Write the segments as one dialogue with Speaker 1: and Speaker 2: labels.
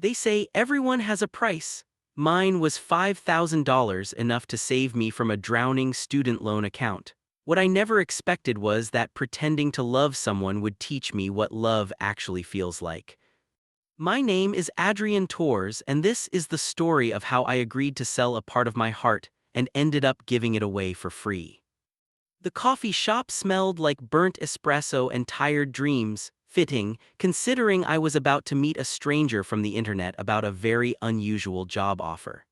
Speaker 1: They say everyone has a price. Mine was $5,000, enough to save me from a drowning student loan account. What I never expected was that pretending to love someone would teach me what love actually feels like. My name is Adrian Torres, and this is the story of how I agreed to sell a part of my heart and ended up giving it away for free. The coffee shop smelled like burnt espresso and tired dreams, fitting, considering I was about to meet a stranger from the internet about a very unusual job offer.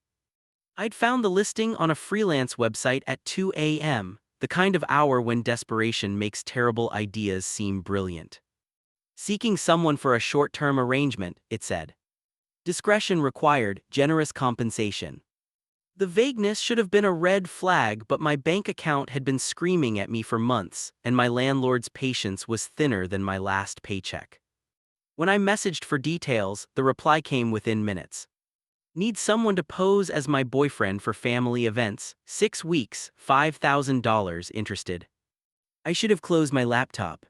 Speaker 1: I'd found the listing on a freelance website at 2 a.m., the kind of hour when desperation makes terrible ideas seem brilliant. Seeking someone for a short-term arrangement, it said. Discretion required, generous compensation. The vagueness should have been a red flag, but my bank account had been screaming at me for months, and my landlord's patience was thinner than my last paycheck. When I messaged for details, the reply came within minutes. Need someone to pose as my boyfriend for family events, 6 weeks, $5,000 interested. I should have closed my laptop.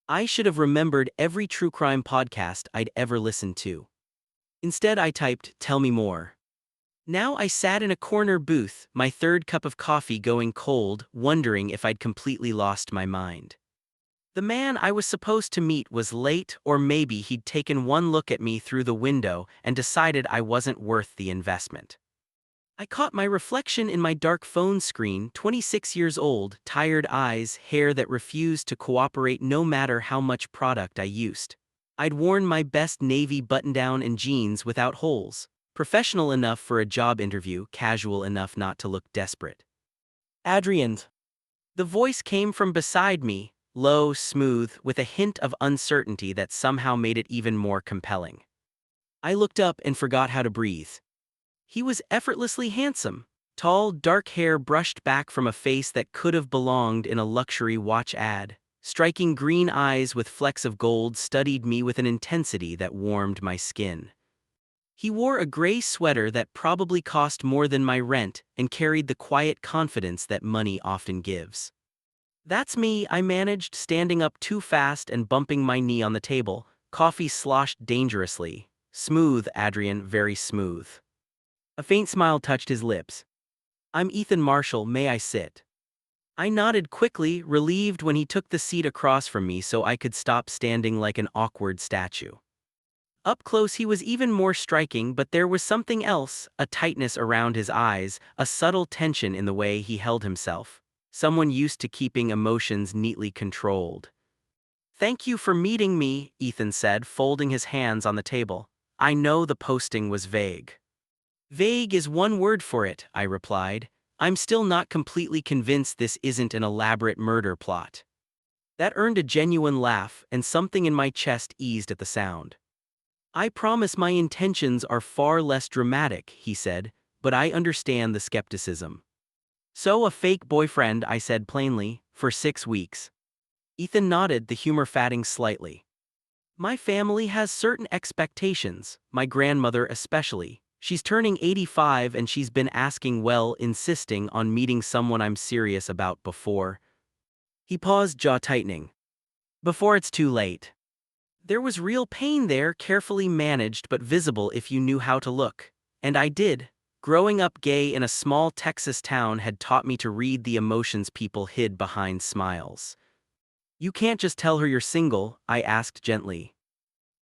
Speaker 1: I should have remembered every true crime podcast I'd ever listened to. Instead, I typed, "Tell me more." Now I sat in a corner booth, my third cup of coffee going cold, wondering if I'd completely lost my mind. The man I was supposed to meet was late, or maybe he'd taken one look at me through the window and decided I wasn't worth the investment. I caught my reflection in my dark phone screen, 26 years old, tired eyes, hair that refused to cooperate no matter how much product I used. I'd worn my best navy button-down and jeans without holes. Professional enough for a job interview, casual enough not to look desperate. "Adrian." The voice came from beside me, low, smooth, with a hint of uncertainty that somehow made it even more compelling. I looked up and forgot how to breathe. He was effortlessly handsome. Tall, dark hair brushed back from a face that could have belonged in a luxury watch ad. Striking green eyes with flecks of gold studied me with an intensity that warmed my skin. He wore a gray sweater that probably cost more than my rent and carried the quiet confidence that money often gives. "That's me," I managed, standing up too fast and bumping my knee on the table. Coffee sloshed dangerously. "Smooth, Adrian, very smooth." A faint smile touched his lips. "I'm Ethan Marshall, may I sit?" I nodded quickly, relieved when he took the seat across from me so I could stop standing like an awkward statue. Up close he was even more striking, but there was something else, a tightness around his eyes, a subtle tension in the way he held himself. Someone used to keeping emotions neatly controlled. "Thank you for meeting me," Ethan said, folding his hands on the table. "I know the posting was vague." "Vague is one word for it," I replied. "I'm still not completely convinced this isn't an elaborate murder plot." That earned a genuine laugh, and something in my chest eased at the sound. "I promise my intentions are far less dramatic," he said, "but I understand the skepticism." "So a fake boyfriend," I said plainly, "for 6 weeks." Ethan nodded, the humor fading slightly. "My family has certain expectations, my grandmother especially. She's turning 85 and she's been asking, well, insisting on meeting someone I'm serious about before." He paused, jaw tightening. "Before it's too late." There was real pain there, carefully managed but visible if you knew how to look. And I did. Growing up gay in a small Texas town had taught me to read the emotions people hid behind smiles. "You can't just tell her you're single?" I asked gently.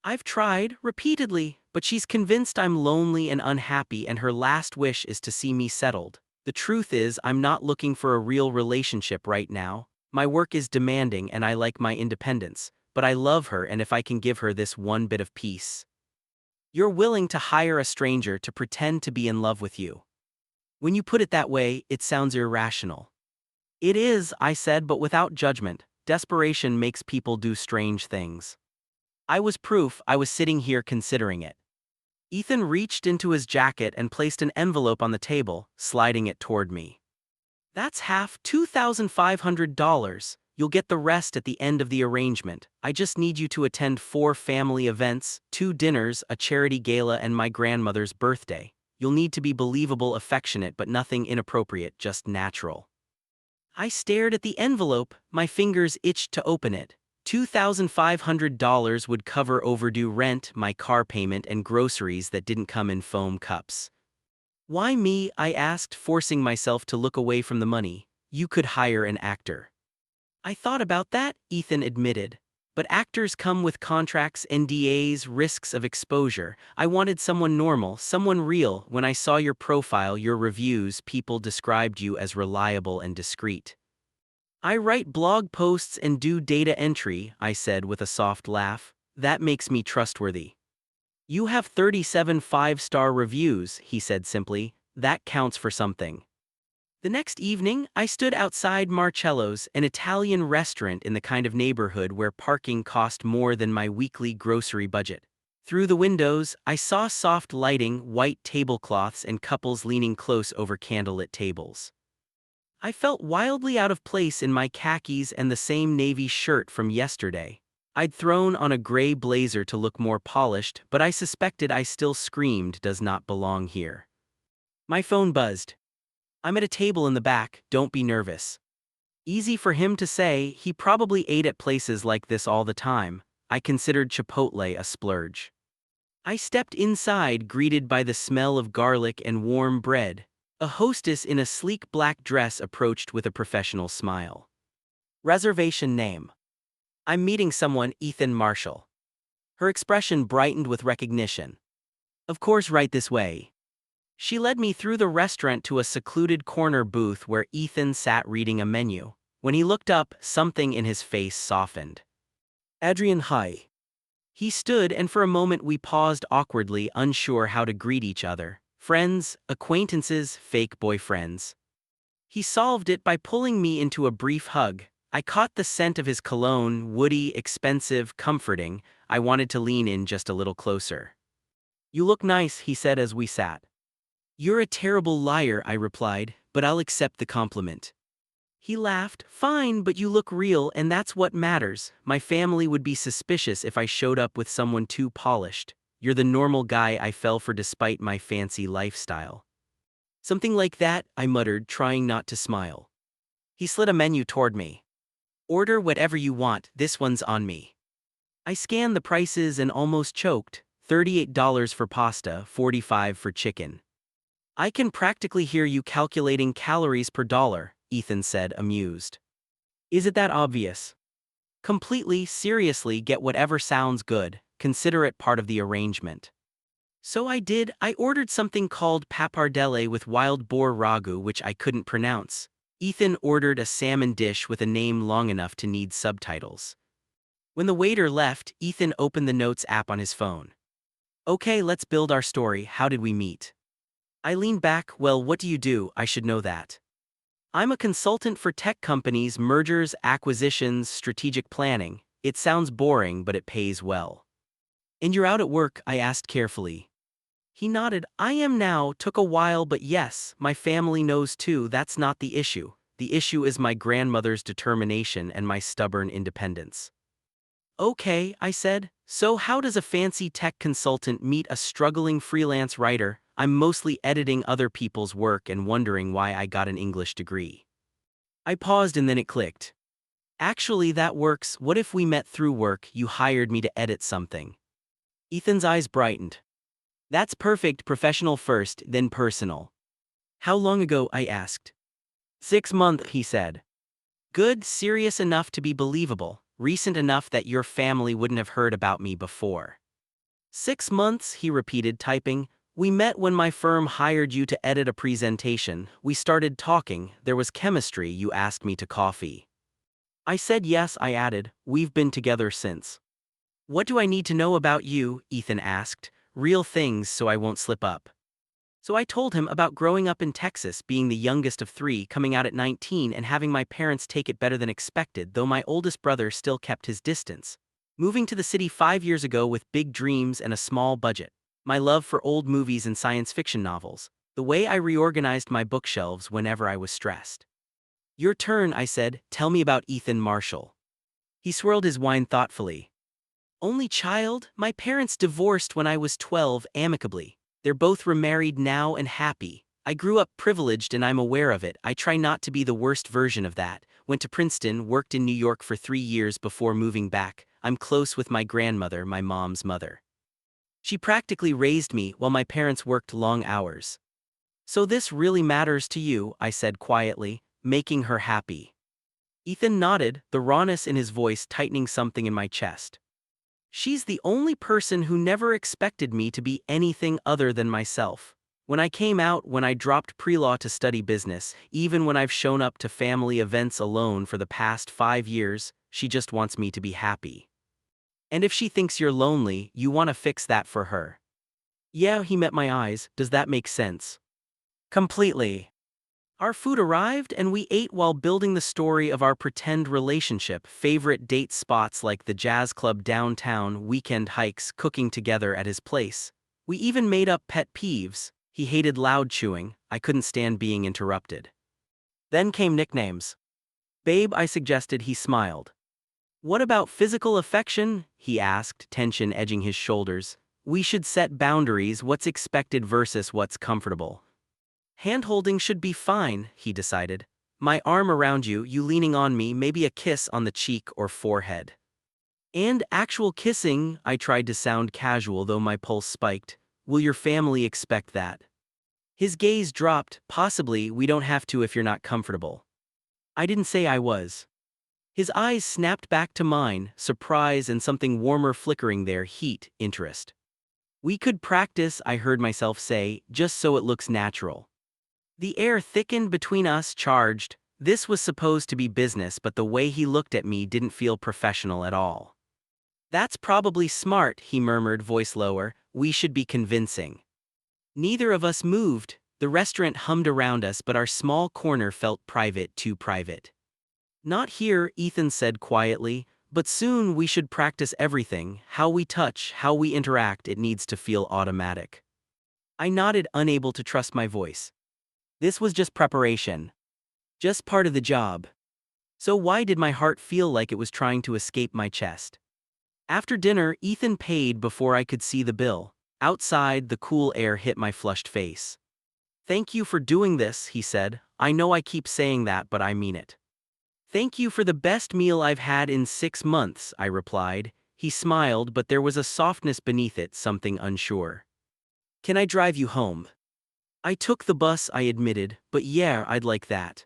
Speaker 1: "I've tried, repeatedly, but she's convinced I'm lonely and unhappy and her last wish is to see me settled. The truth is, I'm not looking for a real relationship right now. My work is demanding and I like my independence. But I love her, and if I can give her this one bit of peace." "You're willing to hire a stranger to pretend to be in love with you. When you put it that way, it sounds irrational." "It is," I said, but without judgment. Desperation makes people do strange things. I was proof. I was sitting here considering it. Ethan reached into his jacket and placed an envelope on the table, sliding it toward me. "That's half, $2,500. You'll get the rest at the end of the arrangement. I just need you to attend 4 family events, 2 dinners, a charity gala, and my grandmother's birthday. You'll need to be believable, affectionate, but nothing inappropriate, just natural." I stared at the envelope, my fingers itched to open it. $2,500 would cover overdue rent, my car payment, and groceries that didn't come in foam cups. Why me? I asked, forcing myself to look away from the money. You could hire an actor. I thought about that, Ethan admitted. But actors come with contracts, NDAs, risks of exposure. I wanted someone normal, someone real. When I saw your profile, your reviews, people described you as reliable and discreet. I write blog posts and do data entry, I said with a soft laugh. That makes me trustworthy. You have 37 five-star reviews, he said simply. That counts for something. The next evening, I stood outside Marcello's, an Italian restaurant in the kind of neighborhood where parking cost more than my weekly grocery budget. Through the windows, I saw soft lighting, white tablecloths, and couples leaning close over candlelit tables. I felt wildly out of place in my khakis and the same navy shirt from yesterday. I'd thrown on a gray blazer to look more polished, but I suspected I still screamed, "Does not belong here." My phone buzzed. I'm at a table in the back, don't be nervous. Easy for him to say, he probably ate at places like this all the time. I considered Chipotle a splurge. I stepped inside, greeted by the smell of garlic and warm bread. A hostess in a sleek black dress approached with a professional smile. Reservation name. I'm meeting someone, Ethan Marshall. Her expression brightened with recognition. Of course, right this way. She led me through the restaurant to a secluded corner booth where Ethan sat reading a menu. When he looked up, something in his face softened. Adrian, hi. He stood, and for a moment we paused awkwardly, unsure how to greet each other. Friends, acquaintances, fake boyfriends. He solved it by pulling me into a brief hug. I caught the scent of his cologne, woody, expensive, comforting. I wanted to lean in just a little closer. You look nice, he said as we sat. You're a terrible liar, I replied, but I'll accept the compliment. He laughed. Fine, but you look real, and that's what matters. My family would be suspicious if I showed up with someone too polished. You're the normal guy I fell for despite my fancy lifestyle. Something like that, I muttered, trying not to smile. He slid a menu toward me. Order whatever you want, this one's on me. I scanned the prices and almost choked. $38 for pasta, $45 for chicken. I can practically hear you calculating calories per dollar, Ethan said, amused. Is it that obvious? Completely, seriously, get whatever sounds good, consider it part of the arrangement. So I did. I ordered something called pappardelle with wild boar ragu, which I couldn't pronounce. Ethan ordered a salmon dish with a name long enough to need subtitles. When the waiter left, Ethan opened the Notes app on his phone. Okay, let's build our story. How did we meet? I leaned back. Well, what do you do? I should know that. I'm a consultant for tech companies, mergers, acquisitions, strategic planning. It sounds boring, but it pays well. And you're out at work? I asked carefully. He nodded. I am now. Took a while, but yes, my family knows too. That's not the issue. The issue is my grandmother's determination and my stubborn independence. Okay, I said. So how does a fancy tech consultant meet a struggling freelance writer? I'm mostly editing other people's work and wondering why I got an English degree. I paused and then it clicked. Actually, that works. What if we met through work? You hired me to edit something. Ethan's eyes brightened. That's perfect. Professional first, then personal. How long ago? I asked. 6 months, he said. Good, serious enough to be believable, recent enough that your family wouldn't have heard about me before. 6 months, he repeated, typing. We met when my firm hired you to edit a presentation. We started talking, there was chemistry, you asked me to coffee. I said yes, I added, we've been together since. What do I need to know about you? Ethan asked. Real things so I won't slip up. So I told him about growing up in Texas, being the youngest of 3, coming out at 19 and having my parents take it better than expected, though my oldest brother still kept his distance. Moving to the city 5 years ago with big dreams and a small budget. My love for old movies and science fiction novels. The way I reorganized my bookshelves whenever I was stressed. Your turn, I said. Tell me about Ethan Marshall. He swirled his wine thoughtfully. Only child? My parents divorced when I was 12, amicably. They're both remarried now and happy. I grew up privileged and I'm aware of it. I try not to be the worst version of that. went to Princeton, worked in New York for 3 years before moving back. I'm close with my grandmother, my mom's mother. She practically raised me while my parents worked long hours. So this really matters to you, I said quietly, making her happy. Ethan nodded, the rawness in his voice tightening something in my chest. She's the only person who never expected me to be anything other than myself. When I came out, when I dropped pre-law to study business, even when I've shown up to family events alone for the past 5 years, she just wants me to be happy. And if she thinks you're lonely, you want to fix that for her. Yeah, he met my eyes. Does that make sense? Completely. Our food arrived and we ate while building the story of our pretend relationship, favorite date spots like the jazz club downtown, weekend hikes, cooking together at his place. We even made up pet peeves. He hated loud chewing, I couldn't stand being interrupted. Then came nicknames. Babe, I suggested. He smiled. What about physical affection? He asked, tension edging his shoulders. We should set boundaries, what's expected versus what's comfortable. Hand-holding should be fine, he decided. My arm around you, you leaning on me, maybe a kiss on the cheek or forehead. And actual kissing, I tried to sound casual though my pulse spiked. Will your family expect that? His gaze dropped, possibly. We don't have to if you're not comfortable. I didn't say I was. His eyes snapped back to mine, surprise and something warmer flickering there, heat, interest. We could practice, I heard myself say, just so it looks natural. The air thickened between us, charged. This was supposed to be business, but the way he looked at me didn't feel professional at all. That's probably smart, he murmured, voice lower. We should be convincing. Neither of us moved. The restaurant hummed around us, but our small corner felt private, too private. Not here, Ethan said quietly, but soon we should practice everything, how we touch, how we interact. It needs to feel automatic. I nodded, unable to trust my voice. This was just preparation. Just part of the job. So why did my heart feel like it was trying to escape my chest? After dinner, Ethan paid before I could see the bill. Outside, the cool air hit my flushed face. Thank you for doing this, he said. I know I keep saying that, but I mean it. Thank you for the best meal I've had in 6 months, I replied. He smiled, but there was a softness beneath it, something unsure. Can I drive you home? I took the bus, I admitted, but yeah, I'd like that.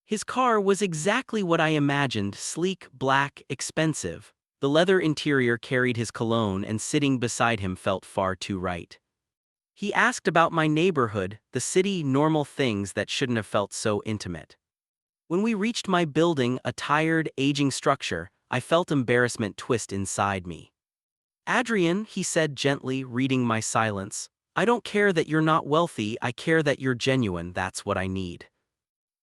Speaker 1: His car was exactly what I imagined, sleek, black, expensive. The leather interior carried his cologne, and sitting beside him felt far too right. He asked about my neighborhood, the city, normal things that shouldn't have felt so intimate. When we reached my building, a tired, aging structure, I felt embarrassment twist inside me. Adrian, he said gently, reading my silence, I don't care that you're not wealthy, I care that you're genuine, that's what I need.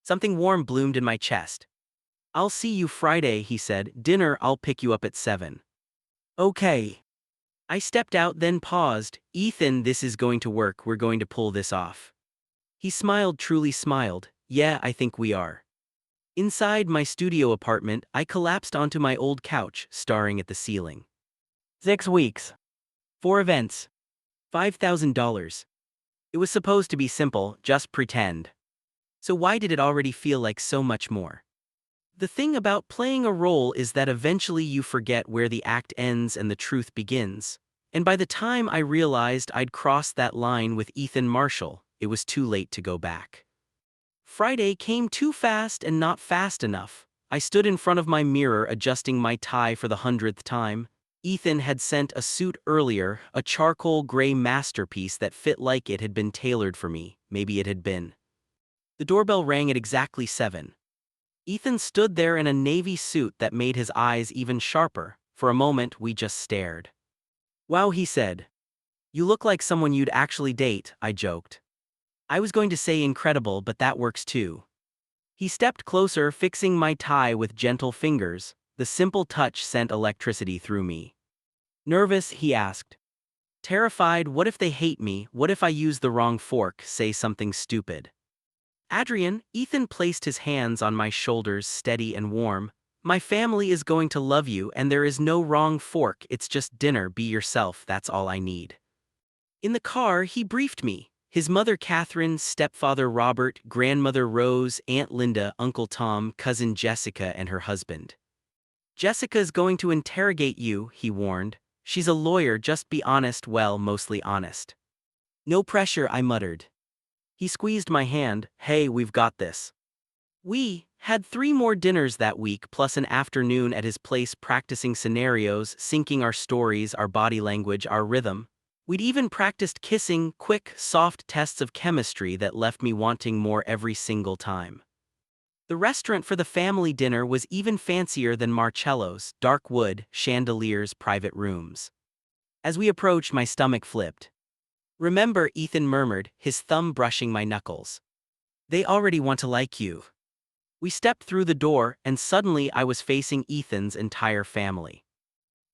Speaker 1: Something warm bloomed in my chest. I'll see you Friday, he said. Dinner, I'll pick you up at 7. Okay. I stepped out, then paused. Ethan, this is going to work, we're going to pull this off. He smiled, truly smiled. Yeah, I think we are. Inside my studio apartment, I collapsed onto my old couch, staring at the ceiling. 6 weeks. 4 events. $5,000. It was supposed to be simple, just pretend. So why did it already feel like so much more? The thing about playing a role is that eventually you forget where the act ends and the truth begins. And by the time I realized I'd crossed that line with Ethan Marshall, it was too late to go back. Friday came too fast and not fast enough. I stood in front of my mirror adjusting my tie for the 100th time. Ethan had sent a suit earlier, a charcoal gray masterpiece that fit like it had been tailored for me. Maybe it had been. The doorbell rang at exactly 7. Ethan stood there in a navy suit that made his eyes even sharper. For a moment, we just stared. Wow, he said. You look like someone you'd actually date, I joked. I was going to say incredible, but that works too. He stepped closer, fixing my tie with gentle fingers. The simple touch sent electricity through me. Nervous, he asked. Terrified, what if they hate me, what if I use the wrong fork, say something stupid? Adrian, Ethan placed his hands on my shoulders, steady and warm. My family is going to love you and there is no wrong fork, it's just dinner, be yourself, that's all I need. In the car, he briefed me. His mother Catherine, stepfather Robert, grandmother Rose, Aunt Linda, Uncle Tom, cousin Jessica, and her husband. "Jessica's going to interrogate you," he warned. "She's a lawyer, just be honest, well, mostly honest." "No pressure," I muttered. He squeezed my hand. "Hey, we've got this." We had 3 more dinners that week, plus an afternoon at his place practicing scenarios, syncing our stories, our body language, our rhythm. We'd even practiced kissing, quick, soft tests of chemistry that left me wanting more every single time. The restaurant for the family dinner was even fancier than Marcello's: dark wood, chandeliers, private rooms. As we approached, my stomach flipped. "Remember," Ethan murmured, his thumb brushing my knuckles. "They already want to like you." We stepped through the door, and suddenly I was facing Ethan's entire family.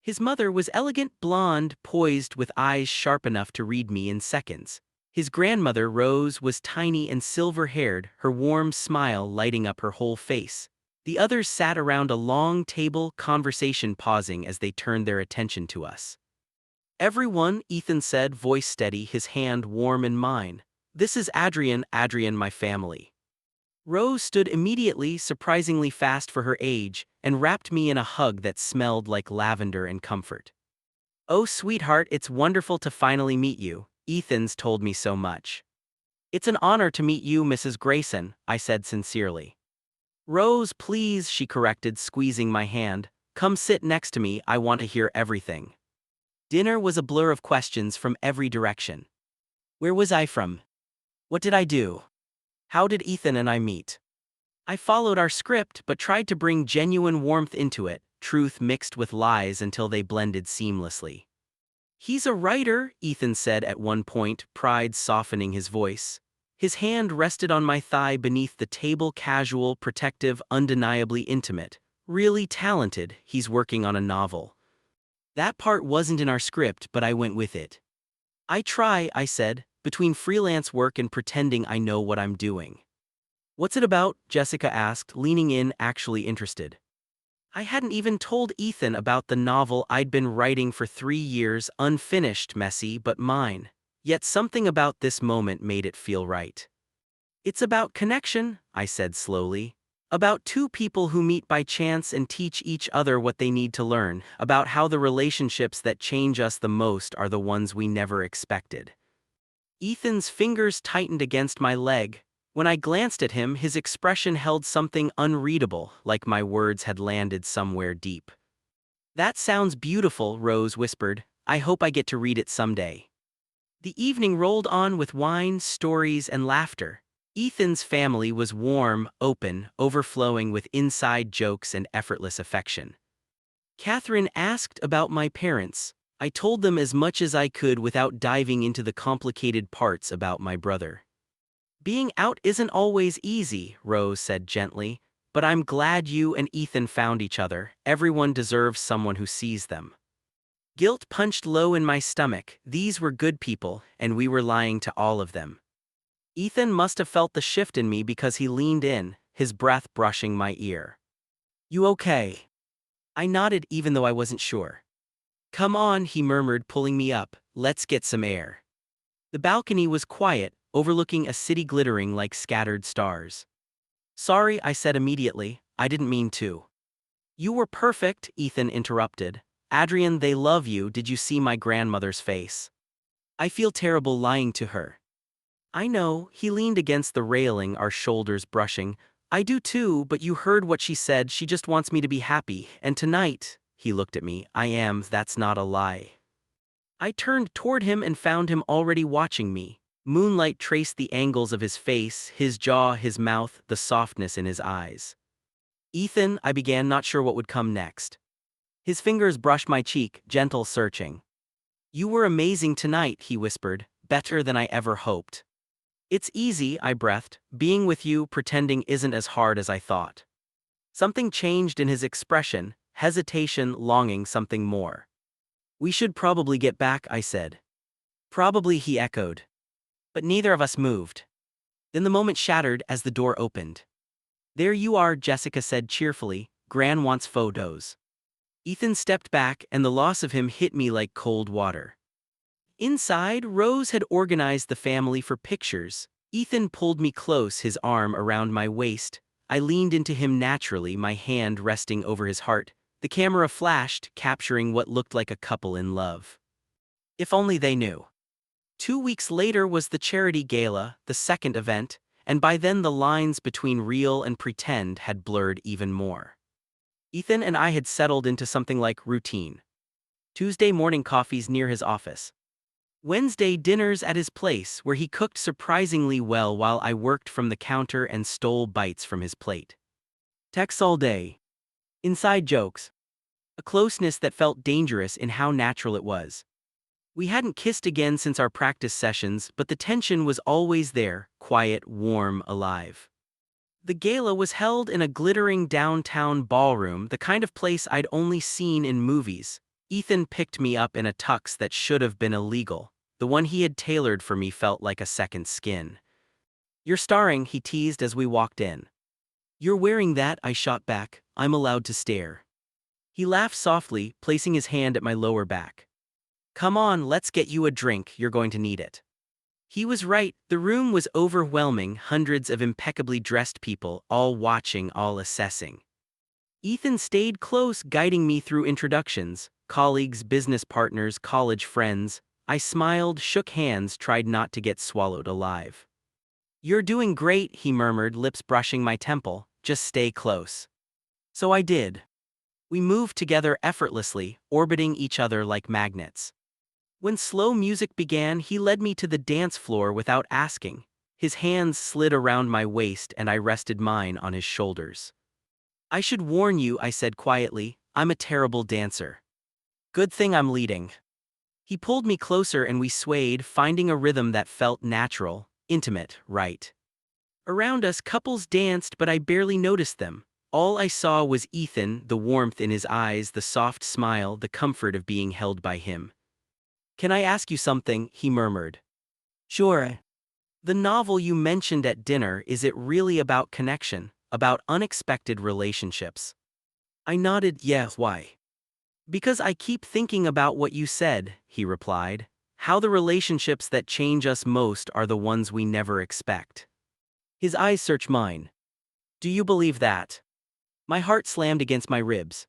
Speaker 1: His mother was elegant, blonde, poised, with eyes sharp enough to read me in seconds. His grandmother, Rose, was tiny and silver-haired, her warm smile lighting up her whole face. The others sat around a long table, conversation pausing as they turned their attention to us. "Everyone," Ethan said, voice steady, his hand warm in mine. "This is Adrian, my family." Rose stood immediately, surprisingly fast for her age, and wrapped me in a hug that smelled like lavender and comfort. "Oh, sweetheart, it's wonderful to finally meet you. Ethan's told me so much." "It's an honor to meet you, Mrs. Grayson," I said sincerely. "Rose, please," she corrected, squeezing my hand. "Come sit next to me, I want to hear everything." Dinner was a blur of questions from every direction. Where was I from? What did I do? How did Ethan and I meet? I followed our script but tried to bring genuine warmth into it, truth mixed with lies until they blended seamlessly. "He's a writer," Ethan said at one point, pride softening his voice. His hand rested on my thigh beneath the table, casual, protective, undeniably intimate. "Really talented, he's working on a novel." That part wasn't in our script, but I went with it. "I try," I said, between freelance work and pretending I know what I'm doing. "What's it about?" Jessica asked, leaning in, actually interested. I hadn't even told Ethan about the novel I'd been writing for 3 years, unfinished, messy, but mine. Yet something about this moment made it feel right. "It's about connection," I said slowly. "About 2 people who meet by chance and teach each other what they need to learn, about how the relationships that change us the most are the ones we never expected." Ethan's fingers tightened against my leg. When I glanced at him, his expression held something unreadable, like my words had landed somewhere deep. "That sounds beautiful," Rose whispered. "I hope I get to read it someday." The evening rolled on with wine, stories, and laughter. Ethan's family was warm, open, overflowing with inside jokes and effortless affection. Catherine asked about my parents. I told them as much as I could without diving into the complicated parts about my brother. "Being out isn't always easy," Rose said gently, "but I'm glad you and Ethan found each other. Everyone deserves someone who sees them." Guilt punched low in my stomach. These were good people, and we were lying to all of them. Ethan must have felt the shift in me because he leaned in, his breath brushing my ear. "You okay?" I nodded even though I wasn't sure. "Come on," he murmured, pulling me up. "Let's get some air." The balcony was quiet, overlooking a city glittering like scattered stars. "Sorry," I said immediately. "I didn't mean to." "You were perfect," Ethan interrupted. "Adrian, they love you. Did you see my grandmother's face? I feel terrible lying to her." "I know," he leaned against the railing, our shoulders brushing. "I do too, but you heard what she said. She just wants me to be happy. And tonight," he looked at me, "I am. That's not a lie." I turned toward him and found him already watching me. Moonlight traced the angles of his face, his jaw, his mouth, the softness in his eyes. "Ethan," I began, not sure what would come next. His fingers brushed my cheek, gentle, searching. "You were amazing tonight," he whispered, "better than I ever hoped." "It's easy," I breathed. "Being with you, pretending isn't as hard as I thought." Something changed in his expression, hesitation, longing, something more. "We should probably get back," I said. "Probably," he echoed. But neither of us moved. Then the moment shattered as the door opened. "There you are," Jessica said cheerfully. "Gran wants photos." Ethan stepped back, and the loss of him hit me like cold water. Inside, Rose had organized the family for pictures. Ethan pulled me close, his arm around my waist. I leaned into him naturally, my hand resting over his heart. The camera flashed, capturing what looked like a couple in love. If only they knew. 2 weeks later was the charity gala, the second event, and by then the lines between real and pretend had blurred even more. Ethan and I had settled into something like routine. Tuesday morning coffees near his office. Wednesday dinners at his place, where he cooked surprisingly well while I worked from the counter and stole bites from his plate. Texts all day. Inside jokes. A closeness that felt dangerous in how natural it was. We hadn't kissed again since our practice sessions, but the tension was always there, quiet, warm, alive. The gala was held in a glittering downtown ballroom, the kind of place I'd only seen in movies. Ethan picked me up in a tux that should have been illegal. The one he had tailored for me felt like a second skin. "You're starring," he teased as we walked in. "You're wearing that," I shot back. "I'm allowed to stare." He laughed softly, placing his hand at my lower back. "Come on, let's get you a drink, you're going to need it." He was right, the room was overwhelming, hundreds of impeccably dressed people, all watching, all assessing. Ethan stayed close, guiding me through introductions, colleagues, business partners, college friends. I smiled, shook hands, tried not to get swallowed alive. "You're doing great," he murmured, lips brushing my temple. "Just stay close." So I did. We moved together effortlessly, orbiting each other like magnets. When slow music began, he led me to the dance floor without asking. His hands slid around my waist and I rested mine on his shoulders. "I should warn you," I said quietly, "I'm a terrible dancer. Good thing I'm leading." He pulled me closer and we swayed, finding a rhythm that felt natural, intimate, right. Around us, couples danced, but I barely noticed them. All I saw was Ethan, the warmth in his eyes, the soft smile, the comfort of being held by him. "Can I ask you something?" he murmured. "Sure." "The novel you mentioned at dinner, is it really about connection, about unexpected relationships?" I nodded. "Yeah, why?" "Because I keep thinking about what you said," he replied. "How the relationships that change us most are the ones we never expect." His eyes searched mine. "Do you believe that?" My heart slammed against my ribs.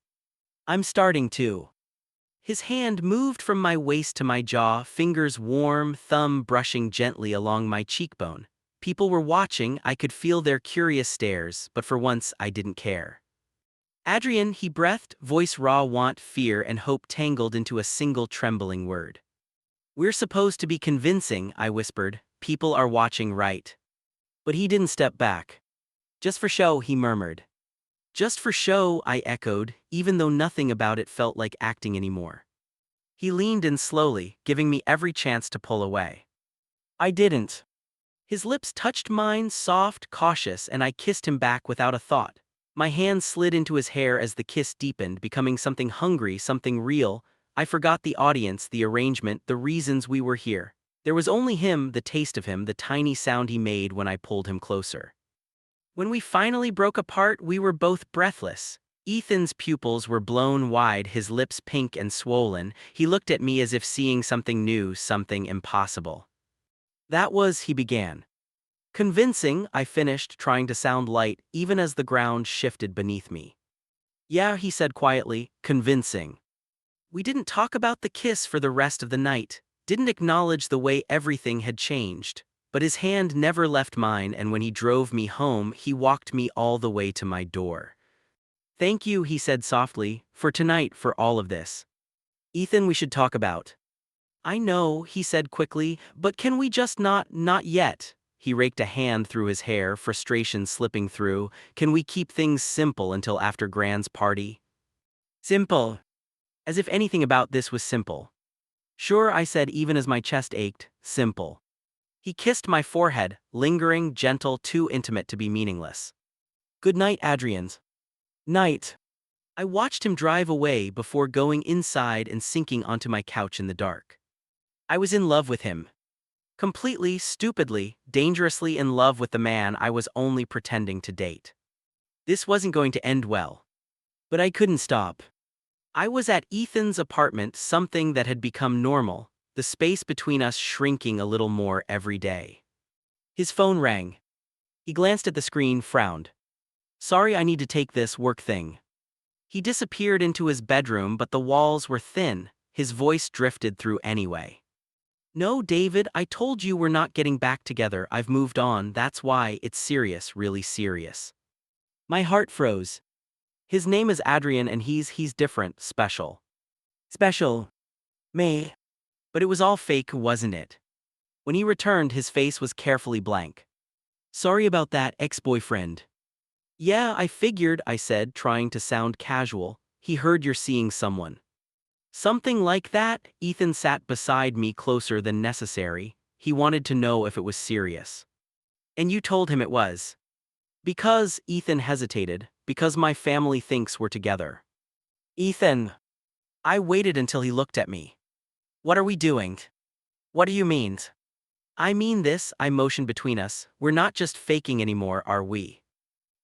Speaker 1: "I'm starting to." His hand moved from my waist to my jaw, fingers warm, thumb brushing gently along my cheekbone. People were watching, I could feel their curious stares, but for once I didn't care. "Adrian," he breathed, voice raw, want, fear, and hope tangled into a single trembling word. "We're supposed to be convincing," I whispered. "People are watching, right?" But he didn't step back. "Just for show," he murmured. "Just for show," I echoed, even though nothing about it felt like acting anymore. He leaned in slowly, giving me every chance to pull away. I didn't. His lips touched mine, soft, cautious, and I kissed him back without a thought. My hand slid into his hair as the kiss deepened, becoming something hungry, something real. I forgot the audience, the arrangement, the reasons we were here. There was only him, the taste of him, the tiny sound he made when I pulled him closer. When we finally broke apart, we were both breathless. Ethan's pupils were blown wide, his lips pink and swollen. He looked at me as if seeing something new, something impossible. "That was," he began. "Convincing," I finished, trying to sound light, even as the ground shifted beneath me. "Yeah," he said quietly, "convincing." We didn't talk about the kiss for the rest of the night, didn't acknowledge the way everything had changed. But his hand never left mine, and when he drove me home, he walked me all the way to my door. "Thank you," he said softly, "for tonight, for all of this. Ethan, we should talk about." "I know," he said quickly, "but can we just not yet?" He raked a hand through his hair, frustration slipping through. "Can we keep things simple until after Grand's party?" "Simple?" As if anything about this was simple. "Sure," I said, even as my chest ached. "Simple." He kissed my forehead, lingering, gentle, too intimate to be meaningless. "Good night, Adrian's." "Night." I watched him drive away before going inside and sinking onto my couch in the dark. I was in love with him. Completely, stupidly, dangerously in love with the man I was only pretending to date. This wasn't going to end well. But I couldn't stop. I was at Ethan's apartment, something that had become normal. the space between us shrinking a little more every day. His phone rang. He glanced at the screen, frowned. "Sorry, I need to take this work thing." He disappeared into his bedroom, but the walls were thin. His voice drifted through anyway. "No, David, I told you we're not getting back together. I've moved on. That's why it's serious, really serious." My heart froze. His name is Adrian and he's different, special. Special. Me. But it was all fake, wasn't it? When he returned, his face was carefully blank. "Sorry about that, ex-boyfriend." "Yeah, I figured," I said, trying to sound casual. "He heard you're seeing someone." "Something like that." Ethan sat beside me closer than necessary. He wanted to know if it was serious. "And you told him it was?" "Because," Ethan hesitated, "because my family thinks we're together." "Ethan." I waited until he looked at me. "What are we doing?" "What do you mean?" "I mean this," I motioned between us. "We're not just faking anymore, are we?"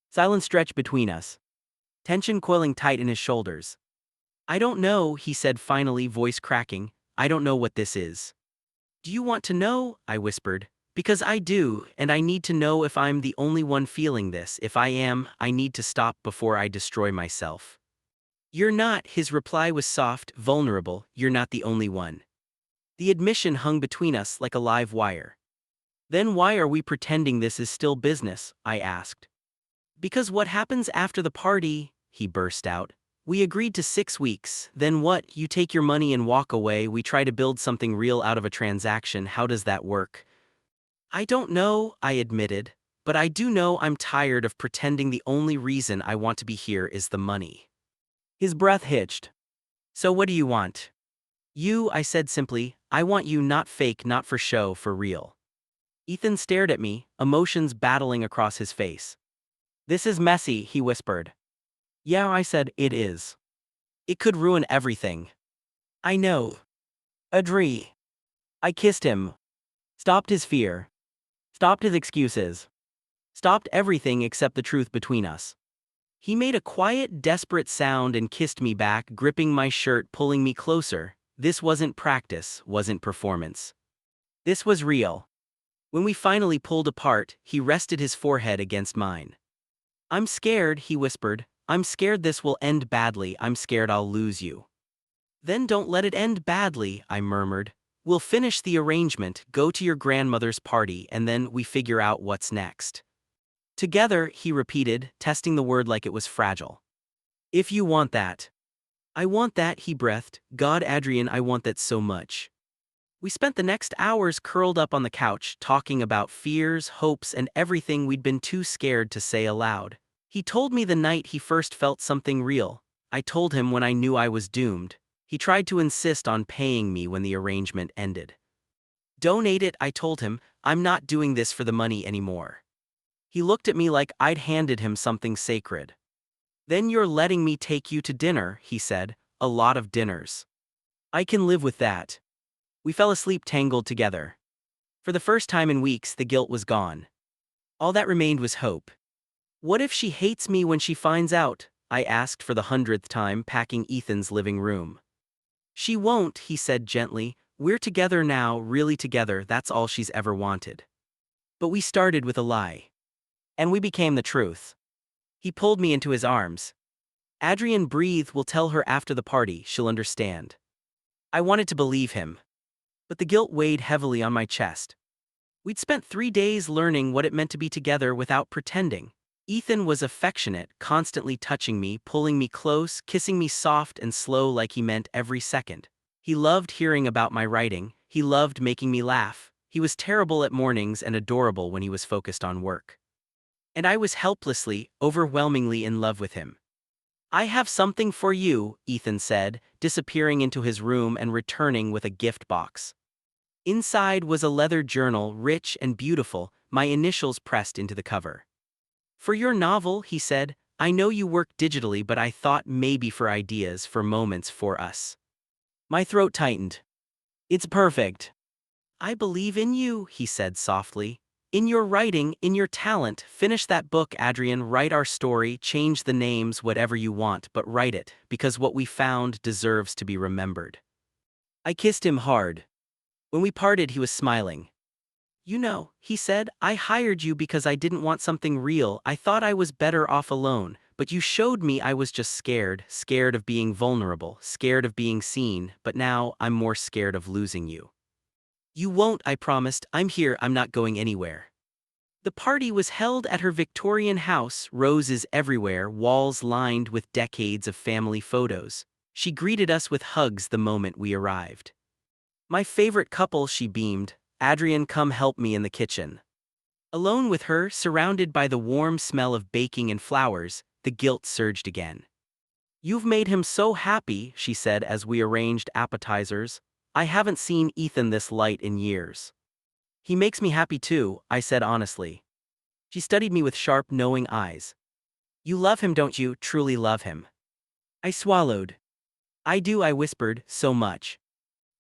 Speaker 1: Silence stretched between us, tension coiling tight in his shoulders. "I don't know," he said finally, voice cracking. "I don't know what this is." "Do you want to know?" I whispered. "Because I do, and I need to know if I'm the only one feeling this. If I am, I need to stop before I destroy myself." "You're not," his reply was soft, vulnerable. "You're not the only one." The admission hung between us like a live wire. "Then why are we pretending this is still business?" I asked. "Because what happens after the party?" he burst out. "We agreed to 6 weeks, then what? You take your money and walk away. We try to build something real out of a transaction. How does that work?" "I don't know," I admitted, "but I do know I'm tired of pretending the only reason I want to be here is the money." His breath hitched. "So what do you want?" "You," I said simply. "I want you, not fake, not for show, for real." Ethan stared at me, emotions battling across his face. "This is messy," he whispered. "Yeah," I said, "it is. It could ruin everything." "I know." "Agree." I kissed him. Stopped his fear. Stopped his excuses. Stopped everything except the truth between us. He made a quiet, desperate sound and kissed me back, gripping my shirt, pulling me closer. This wasn't practice, wasn't performance. This was real. When we finally pulled apart, he rested his forehead against mine. "I'm scared," he whispered. "I'm scared this will end badly. I'm scared I'll lose you." "Then don't let it end badly," I murmured. "We'll finish the arrangement, go to your grandmother's party, and then we figure out what's next." "Together," he repeated, testing the word like it was fragile. "If you want that." "I want that," he breathed. "God, Adrian, I want that so much." We spent the next hours curled up on the couch, talking about fears, hopes, and everything we'd been too scared to say aloud. He told me the night he first felt something real. I told him when I knew I was doomed. He tried to insist on paying me when the arrangement ended. "Donate it," I told him. "I'm not doing this for the money anymore." He looked at me like I'd handed him something sacred. "Then you're letting me take you to dinner," he said. "A lot of dinners." "I can live with that." We fell asleep tangled together. For the first time in weeks, the guilt was gone. All that remained was hope. "What if she hates me when she finds out?" I asked for the 100th time, packing Ethan's living room. "She won't," he said gently. "We're together now, really together. That's all she's ever wanted." But we started with a lie. And we became the truth. He pulled me into his arms. "Adrian, breathe. We'll tell her after the party. She'll understand." I wanted to believe him. But the guilt weighed heavily on my chest. We'd spent 3 days learning what it meant to be together without pretending. Ethan was affectionate, constantly touching me, pulling me close, kissing me soft and slow like he meant every second. He loved hearing about my writing. He loved making me laugh. He was terrible at mornings and adorable when he was focused on work. And I was helplessly, overwhelmingly in love with him. "I have something for you," Ethan said, disappearing into his room and returning with a gift box. Inside was a leather journal, rich and beautiful, my initials pressed into the cover. "For your novel," he said. "I know you work digitally, but I thought maybe for ideas, for moments, for us." My throat tightened. "It's perfect." "I believe in you," he said softly. "In your writing, in your talent. Finish that book, Adrian. Write our story, change the names, whatever you want, but write it, because what we found deserves to be remembered." I kissed him hard. When we parted, he was smiling. You know, he said, I hired you because I didn't want something real. I thought I was better off alone, but you showed me I was just scared, scared of being vulnerable, scared of being seen, but now I'm more scared of losing you. You won't, I promised. I'm here, I'm not going anywhere. The party was held at her Victorian house, roses everywhere, walls lined with decades of family photos. She greeted us with hugs the moment we arrived. My favorite couple, she beamed. Adrian, come help me in the kitchen. Alone with her, surrounded by the warm smell of baking and flowers, the guilt surged again. You've made him so happy, she said as we arranged appetizers. I haven't seen Ethan this light in years. He makes me happy too, I said honestly. She studied me with sharp, knowing eyes. You love him, don't you? Truly love him. I swallowed. I do, I whispered, so much.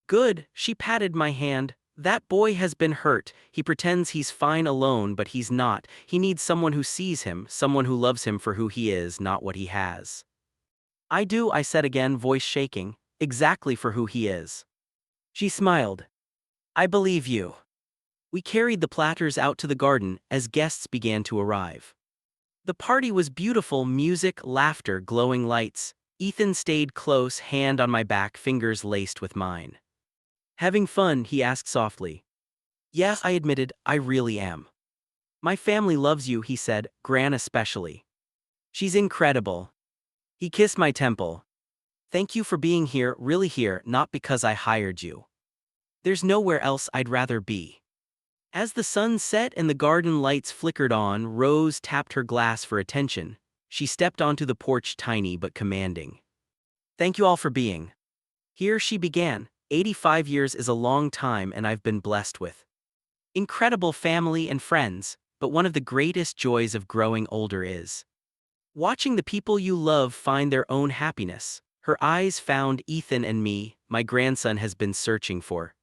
Speaker 1: Good, she patted my hand. That boy has been hurt. He pretends he's fine alone, but he's not. He needs someone who sees him, someone who loves him for who he is, not what he has. I do, I said again, voice shaking. Exactly for who he is. She smiled. I believe you. We carried the platters out to the garden as guests began to arrive. The party was beautiful, music, laughter, glowing lights. Ethan stayed close, hand on my back, fingers laced with mine. Having fun, he asked softly. Yes, I admitted, I really am. My family loves you, he said, Gran especially. She's incredible. He kissed my temple. Thank you for being here, really here, not because I hired you. There's nowhere else I'd rather be. As the sun set and the garden lights flickered on, Rose tapped her glass for attention. She stepped onto the porch, tiny but commanding. Thank you all for being here, she began. 85 years is a long time, and I've been blessed with incredible family and friends, but one of the greatest joys of growing older is watching the people you love find their own happiness. Her eyes found Ethan and me. My grandson has been searching for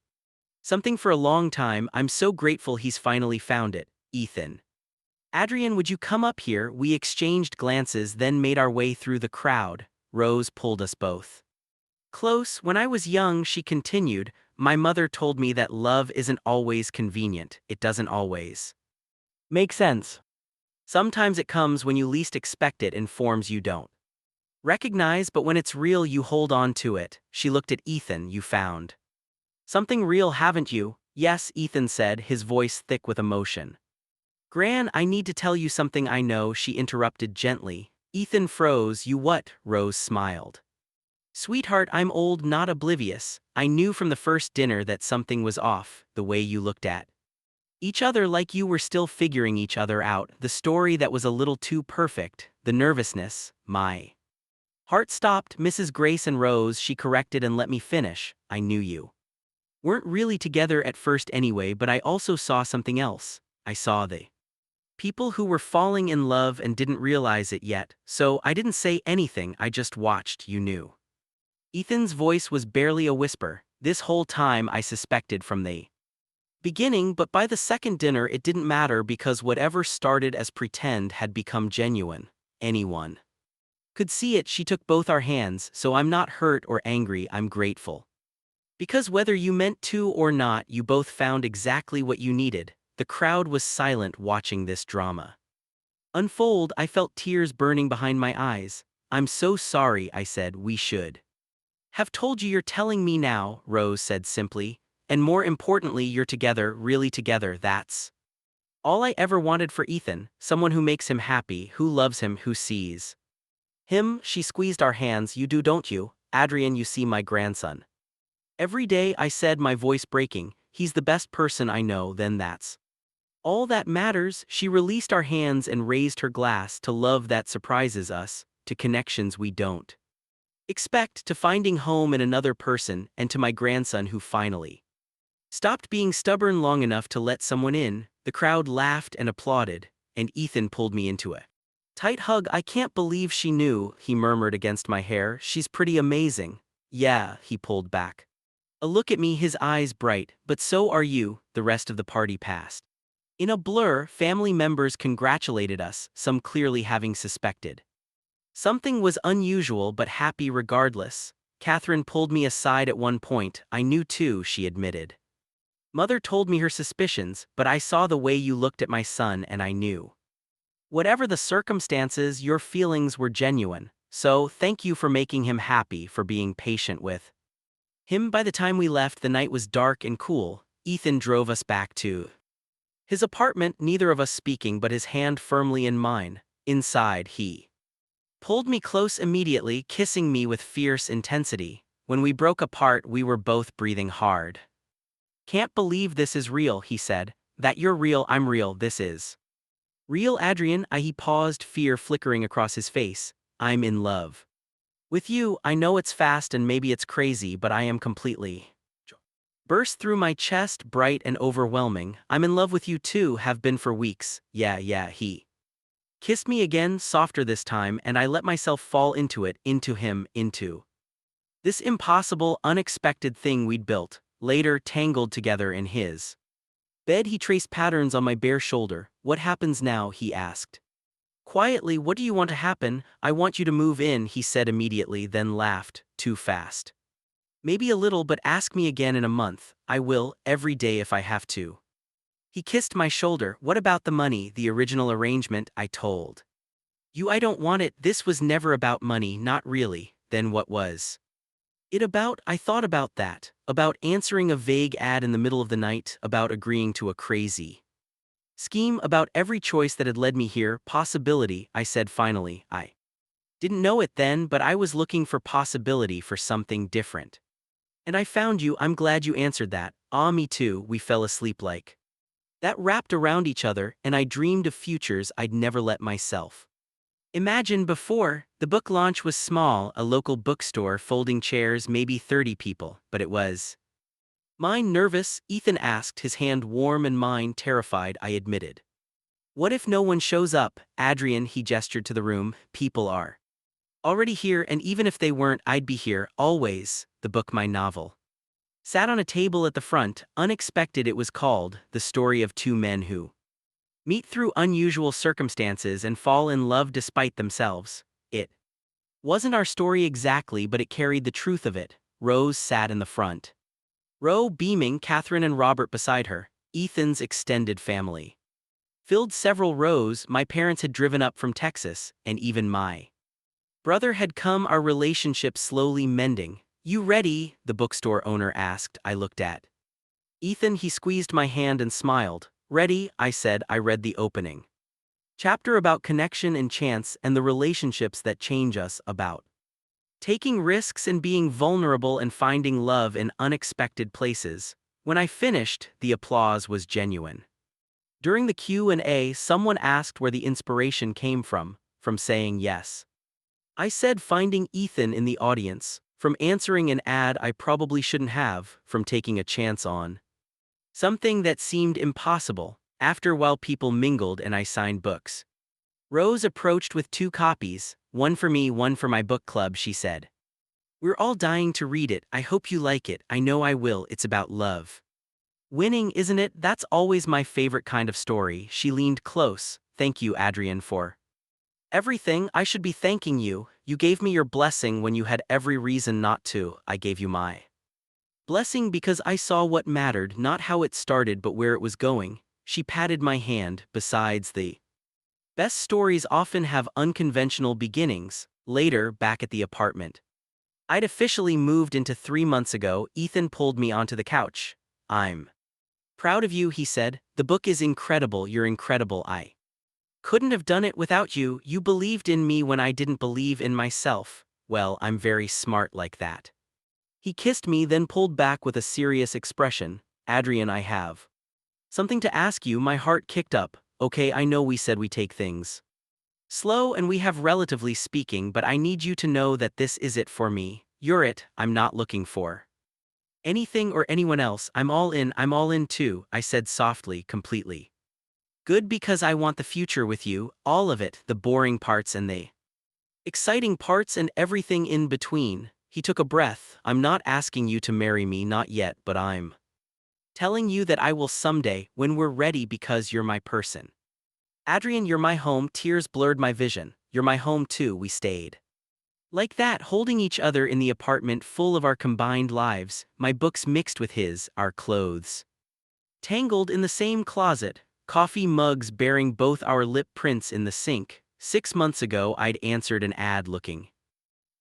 Speaker 1: something for a long time. I'm so grateful he's finally found it. Ethan. Adrian, would you come up here? We exchanged glances, then made our way through the crowd. Rose pulled us both close. When I was young, she continued, my mother told me that love isn't always convenient. It doesn't always make sense. Sometimes it comes when you least expect it in forms you don't recognize, but when it's real, you hold on to it. She looked at Ethan. You found something real, haven't you? Yes, Ethan said, his voice thick with emotion. Gran, I need to tell you something. I know, she interrupted gently. Ethan froze. You what? Rose smiled. Sweetheart, I'm old, not oblivious. I knew from the first dinner that something was off, the way you looked at each other like you were still figuring each other out, the story that was a little too perfect, the nervousness. My heart stopped. Mrs. Grace and Rose, she corrected and let me finish. I knew you weren't really together at first anyway, but I also saw something else. I saw the people who were falling in love and didn't realize it yet, so I didn't say anything, I just watched. You knew. Ethan's voice was barely a whisper. This whole time I suspected from the beginning, but by the second dinner it didn't matter because whatever started as pretend had become genuine. Anyone could see it. She took both our hands, so I'm not hurt or angry, I'm grateful. Because whether you meant to or not, you both found exactly what you needed. The crowd was silent watching this drama unfold. I felt tears burning behind my eyes. I'm so sorry, I said. We should have told you. You're telling me now, Rose said simply. And more importantly, you're together, really together. That's all I ever wanted for Ethan, someone who makes him happy, who loves him, who sees him. She squeezed our hands. You do, don't you? Adrian, you see my grandson every day, I said, my voice breaking. He's the best person I know, then that's all that matters. She released our hands and raised her glass to love that surprises us, to connections we don't expect, to finding home in another person, and to my grandson who finally stopped being stubborn long enough to let someone in. The crowd laughed and applauded, and Ethan pulled me into a tight hug. I can't believe she knew, he murmured against my hair. She's pretty amazing. Yeah, he pulled back a look at me, his eyes bright. But so are you. The rest of the party passed in a blur. Family members congratulated us, some clearly having suspected something was unusual but happy regardless. Catherine pulled me aside at one point. I knew too, she admitted. Mother told me her suspicions, but I saw the way you looked at my son and I knew. Whatever the circumstances, your feelings were genuine, so thank you for making him happy, for being patient with him. By the time we left, the night was dark and cool. Ethan drove us back to his apartment, neither of us speaking but his hand firmly in mine. Inside, he pulled me close immediately, kissing me with fierce intensity. When we broke apart, we were both breathing hard. Can't believe this is real, he said. That you're real, I'm real, this is real, Adrian. He paused, fear flickering across his face. I'm in love with you. I know it's fast and maybe it's crazy, but I am completely burst through my chest, bright and overwhelming. I'm in love with you too, have been for weeks. Yeah, he kissed me again, softer this time, and I let myself fall into it, into him, into this impossible, unexpected thing we'd built, later tangled together in his bed. He traced patterns on my bare shoulder. What happens now, he asked quietly. What do you want to happen? I want you to move in, he said immediately, then laughed. Too fast. Maybe a little, but ask me again in a month. I will, every day if I have to. He kissed my shoulder. What about the money, the original arrangement? I told you I don't want it. This was never about money, not really. Then what was it about? I thought about that. About answering a vague ad in the middle of the night, about agreeing to a crazy scheme, about every choice that had led me here. Possibility, I said finally. I didn't know it then, but I was looking for possibility, for something different. And I found you. I'm glad you answered that. Ah, me too. We fell asleep like that, wrapped around each other, and I dreamed of futures I'd never let myself imagine before. The book launch was small, a local bookstore, folding chairs, maybe 30 people, but it was mine. Nervous? Ethan asked, his hand warm and mine terrified. I admitted. What if no one shows up? Adrian, he gestured to the room, people are already here, and even if they weren't, I'd be here, always. The book, my novel, sat on a table at the front. Unexpected, it was called The Story of Two Men Who Meet Through Unusual Circumstances and Fall in Love Despite Themselves. It wasn't our story exactly, but it carried the truth of it. Rose sat in the front row, beaming, Catherine and Robert beside her. Ethan's extended family filled several rows. My parents had driven up from Texas, and even my brother had come, our relationship slowly mending. You ready? The bookstore owner asked. I looked at Ethan. He squeezed my hand and smiled. Ready, I said. I read the opening chapter about connection and chance and the relationships that change us, about taking risks and being vulnerable and finding love in unexpected places. When I finished, the applause was genuine. During the Q&A, someone asked where the inspiration came from saying yes. I said finding Ethan in the audience, from answering an ad I probably shouldn't have, from taking a chance on something that seemed impossible. After, while people mingled and I signed books, Rose approached with 2 copies, one for me, one for my book club. She said, we're all dying to read it. I hope you like it. I know I will. It's about love winning, isn't it? That's always my favorite kind of story. She leaned close. Thank you, Adrian, for everything. I should be thanking you. You gave me your blessing when you had every reason not to. I gave you my blessing because I saw what mattered, not how it started but where it was going. She patted my hand. Besides, the best stories often have unconventional beginnings. Later, back at the apartment I'd officially moved into 3 months ago, Ethan pulled me onto the couch. I'm proud of you, he said. The book is incredible. You're incredible. I couldn't have done it without you. You believed in me when I didn't believe in myself. Well, I'm very smart like that. He kissed me, then pulled back with a serious expression. Adrian, I have something to ask you. My heart kicked up. Okay, I know we said we take things slow and we have, relatively speaking, but I need you to know that this is it for me. You're it. I'm not looking for anything or anyone else. I'm all in. I'm all in too, I said softly, completely good, because I want the future with you, all of it, the boring parts and the exciting parts and everything in between. He took a breath. I'm not asking you to marry me, not yet, but I'm telling you that I will someday, when we're ready, because you're my person. Adrian, you're my home. Tears blurred my vision. You're my home too. We stayed like that, holding each other in the apartment full of our combined lives, my books mixed with his, our clothes Tangled in the same closet, coffee mugs bearing both our lip prints in the sink. 6 months ago, I'd answered an ad looking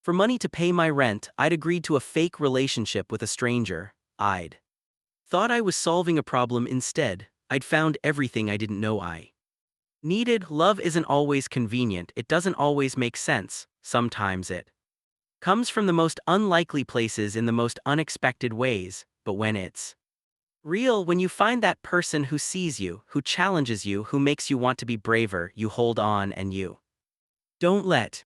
Speaker 1: for money to pay my rent. I'd agreed to a fake relationship with a stranger. I'd thought I was solving a problem. Instead, I'd found everything I didn't know I needed. Love isn't always convenient, it doesn't always make sense. Sometimes it comes from the most unlikely places in the most unexpected ways, but when it's real, when you find that person who sees you, who challenges you, who makes you want to be braver, you hold on and you don't let